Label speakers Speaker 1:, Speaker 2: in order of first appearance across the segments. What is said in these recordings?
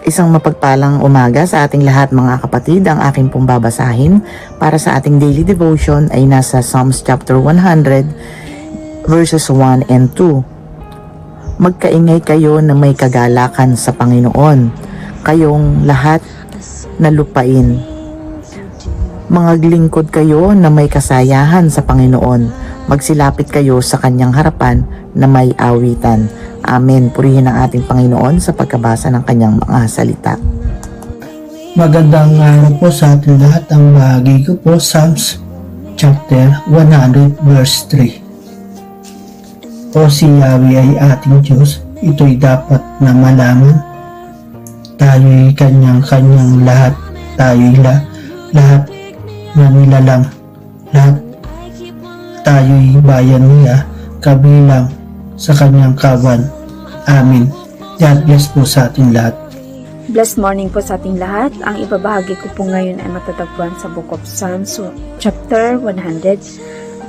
Speaker 1: Isang mapagpalang umaga sa ating lahat mga kapatid. Ang aking pong babasahin para sa ating daily devotion ay nasa Psalms chapter 100 verses 1 and 2. Magkaingay kayo na may kagalakan sa Panginoon, kayong lahat na lupain. Mga lingkod kayo na may kasayahan sa Panginoon, magsilapit kayo sa kanyang harapan na may awitan. Amen. Purihin ang ating Panginoon sa pagkabasa ng kanyang mga salita.
Speaker 2: Magandang araw po sa ating lahat. Ang bahagi ko po, Psalms chapter 100 verse 3. O si Yahweh ay ating Diyos, ito'y dapat na malaman. Tayo'y kanyang lahat, tayo'y lahat na nilalang, lahat tayo'y bayan niya, kabilang sa kanyang kawan. Amen. God bless po sa ating lahat.
Speaker 3: Blessed morning po sa ating lahat. Ang ibabahagi ko po ngayon ay matatagpuan sa Book of Psalms, chapter 100,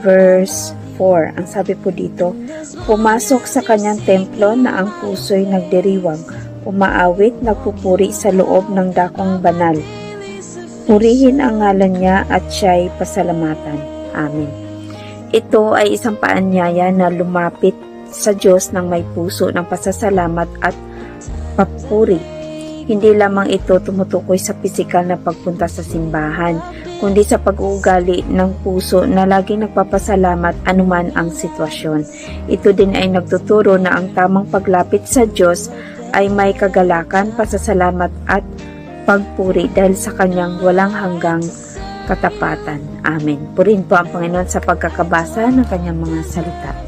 Speaker 3: verse 4. Ang sabi po dito, pumasok sa kanyang templo na ang puso'y nagdiriwang, umaawit, nagpupuri sa loob ng dakong banal. Purihin ang ngalan niya at siya'y pasalamatan. Amen. Ito ay isang paanyaya na lumapit sa Diyos ng may puso ng pasasalamat at papuri. Hindi lamang ito tumutukoy sa pisikal na pagpunta sa simbahan, kundi sa pag-uugali ng puso na laging nagpapasalamat anuman ang sitwasyon. Ito din ay nagtuturo na ang tamang paglapit sa Diyos ay may kagalakan, pasasalamat at pagpuri dahil sa kanyang walang hanggang katapatan. Amen. Purihin po ang Panginoon sa pagkakabasa ng kanyang mga salita.